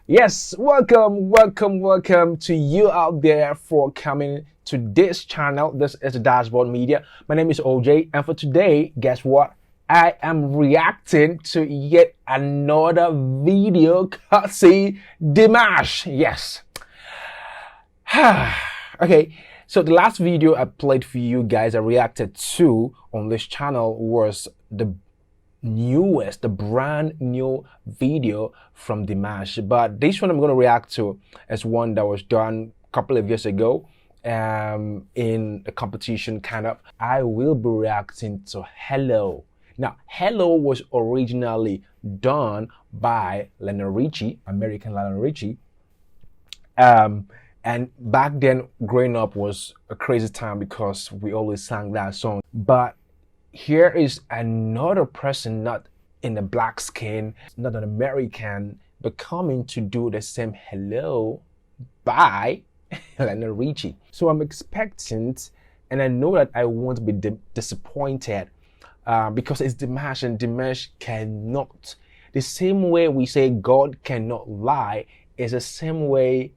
Yes, welcome to you out there for coming to this channel. This is the Dashboard Media. My name is OJ, and for today, guess what? I am reacting to yet another video courtesy Dimash. Yes. Okay, so the last video I played for you guys, I reacted to on this channel was the brand new video from Dimash. But this one I'm going to react to is one that was done a couple of years ago in a competition kind of. I will be reacting to Hello. Now, Hello was originally done by Lionel Richie, American Lionel Richie. And back then, growing up was a crazy time because we always sang that song. But here is another person, not in the black skin, not an American, but coming to do the same Hello by Lionel Richie. So I'm expectant, and I know that I won't be disappointed because it's Dimash, and Dimash cannot. The same way we say God cannot lie is the same way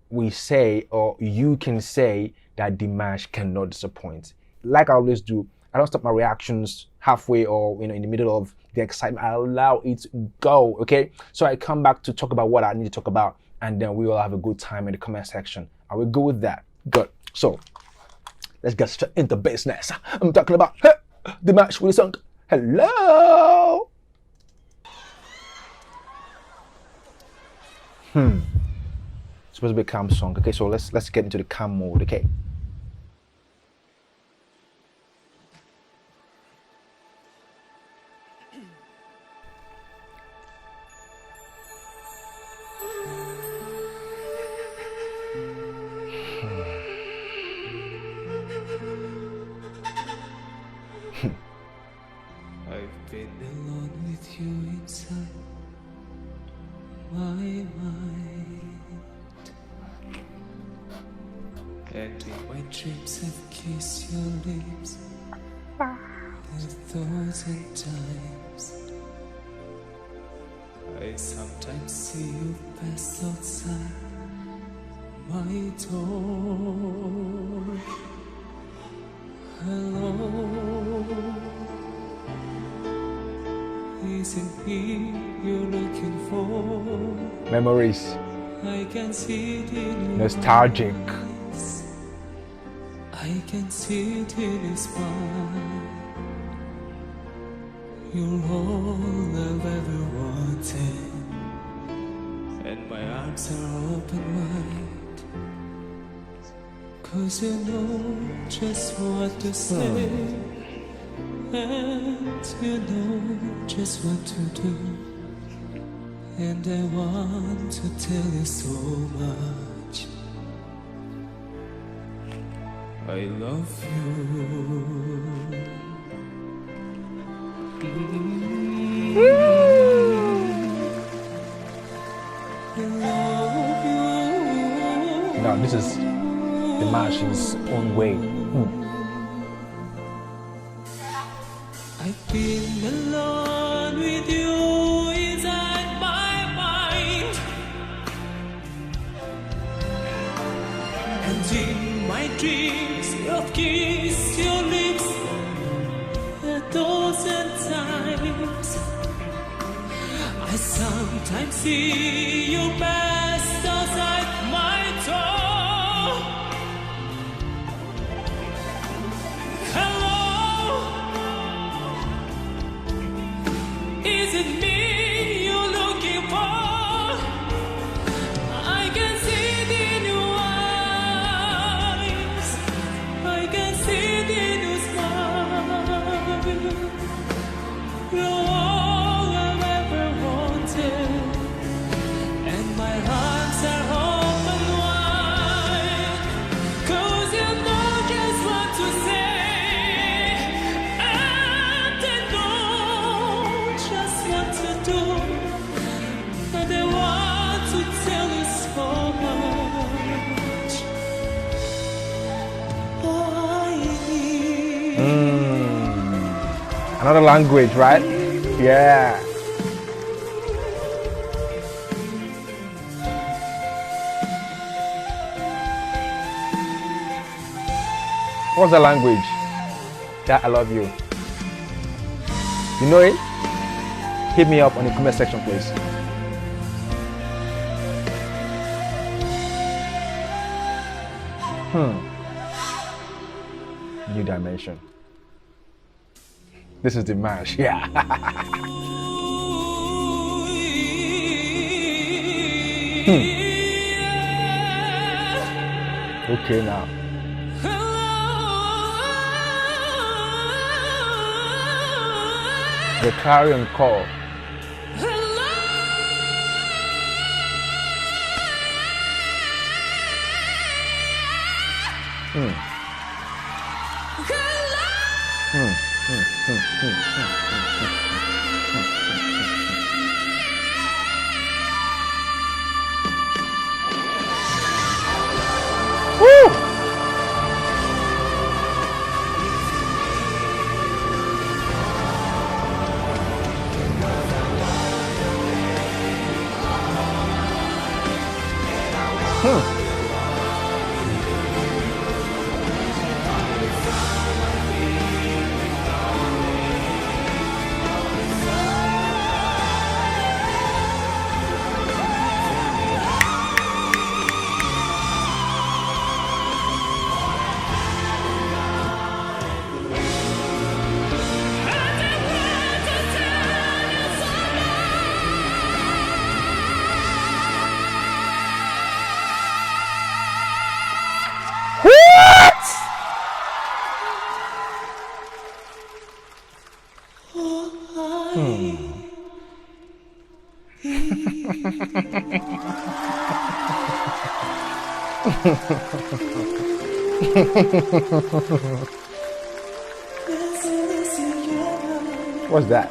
we say, or you can say, that Dimash cannot disappoint. Like I always do, I don't stop my reactions halfway or in the middle of the excitement. I allow it to go. Okay, so I come back to talk about what I need to talk about, and then we will have a good time in the comment section. I will go with that. Good. So let's get straight into business. I'm talking about Dimash with the song Hello. It's supposed to be a calm song. Okay, so let's get into the calm mode. Okay. I've been alone with you inside my mind, and in my dreams I've kissed your lips 1,000 times. I sometimes see you pass outside my door. Hello, is it me you're looking for? Memories. I can see it in your Nostalgic. eyes. I can see it in your smile. You're all I've ever wanted, and my arms are open wide, 'cause you know just what to say, and you know just what to do, and I want to tell you so much. I love you. Now this is Dimash's own way. I've been alone with you inside my mind, and in my dreams I've kissed your lips 1,000 times. I sometimes see you pass outside my door. Hello, is it me you're looking for? I can see it in your eyes. I can see it in your smile. You're all I've ever wanted, and my arms are open wide, 'cause you know just what to say, and I know just what to do, and I want to tell you so much. Oh, I need Another language, right? Yeah. What's the language? That I love you. You know it? Hit me up on the comment section, please. New dimension. This is Dimash. Yeah. Okay now. The clarion call. What's that?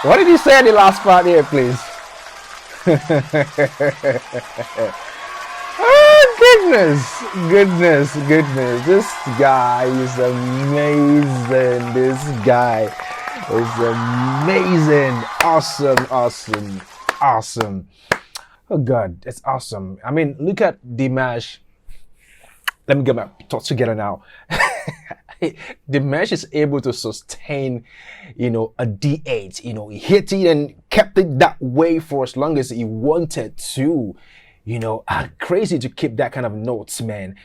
What did he say in the last part here, please? Oh, goodness. This guy is amazing. This guy is amazing. Awesome. Oh God, it's awesome. I mean, look at Dimash. Let me get my thoughts together now. Dimash is able to sustain, a D8. He hit it and kept it that way for as long as he wanted to. Crazy to keep that kind of notes, man.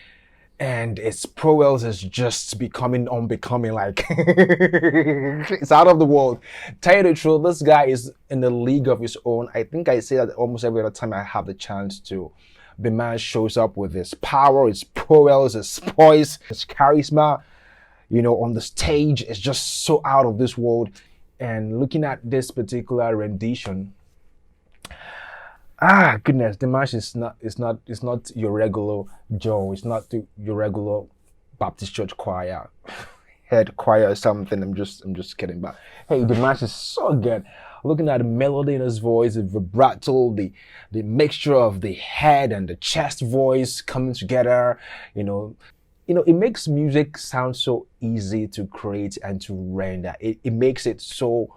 And his prowess is just becoming unbecoming, like it's out of the world. Tell you the truth, this guy is in the league of his own. I think I say that almost every other time I have the chance to. The man shows up with his power, his prowess, his poise, his charisma, on the stage. It's just so out of this world. And looking at this particular rendition, goodness, Dimash is not your regular Joe. It's not your regular Baptist church choir, head choir or something. I'm just kidding. But hey, Dimash is so good. Looking at the melody in his voice, the vibrato, the mixture of the head and the chest voice coming together. It makes music sound so easy to create and to render. It makes it so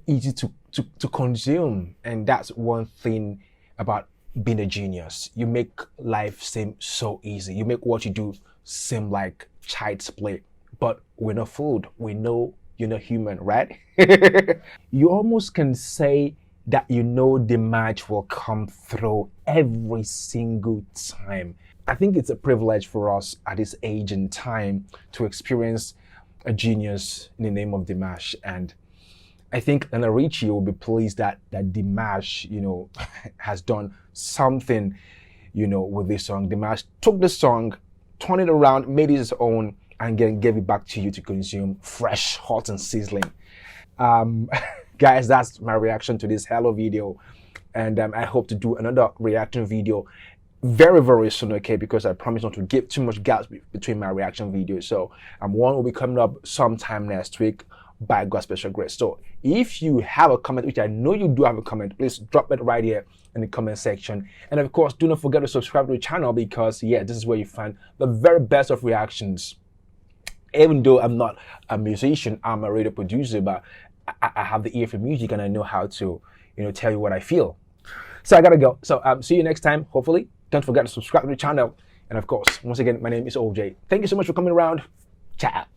easy to consume. And that's one thing about being a genius. You make life seem so easy. You make what you do seem like child's play. But we're not fooled. We know you're not human, right? You almost can say that the match will come through every single time. I think it's a privilege for us at this age and time to experience a genius in the name of Dimash. And I think Richie will be pleased that Dimash, has done something, with this song. Dimash took the song, turned it around, made it his own, and then gave it back to you to consume fresh, hot, and sizzling. Guys, that's my reaction to this hello video. And I hope to do another reaction video very, very soon, okay? Because I promise not to give too much gaps between my reaction videos. So one will be coming up sometime next week by God's special grace. So if you have a comment, which I know you do have a comment, please drop it right here in the comment section. And of course, do not forget to subscribe to the channel because, this is where you find the very best of reactions even though I'm not a musician, I'm a radio producer, but I have the ear for music and I know how to, tell you what I feel. So I gotta go. So see you next time, hopefully. Don't forget to subscribe to the channel. And of course, once again, my name is OJ. Thank you so much for coming around. Ciao.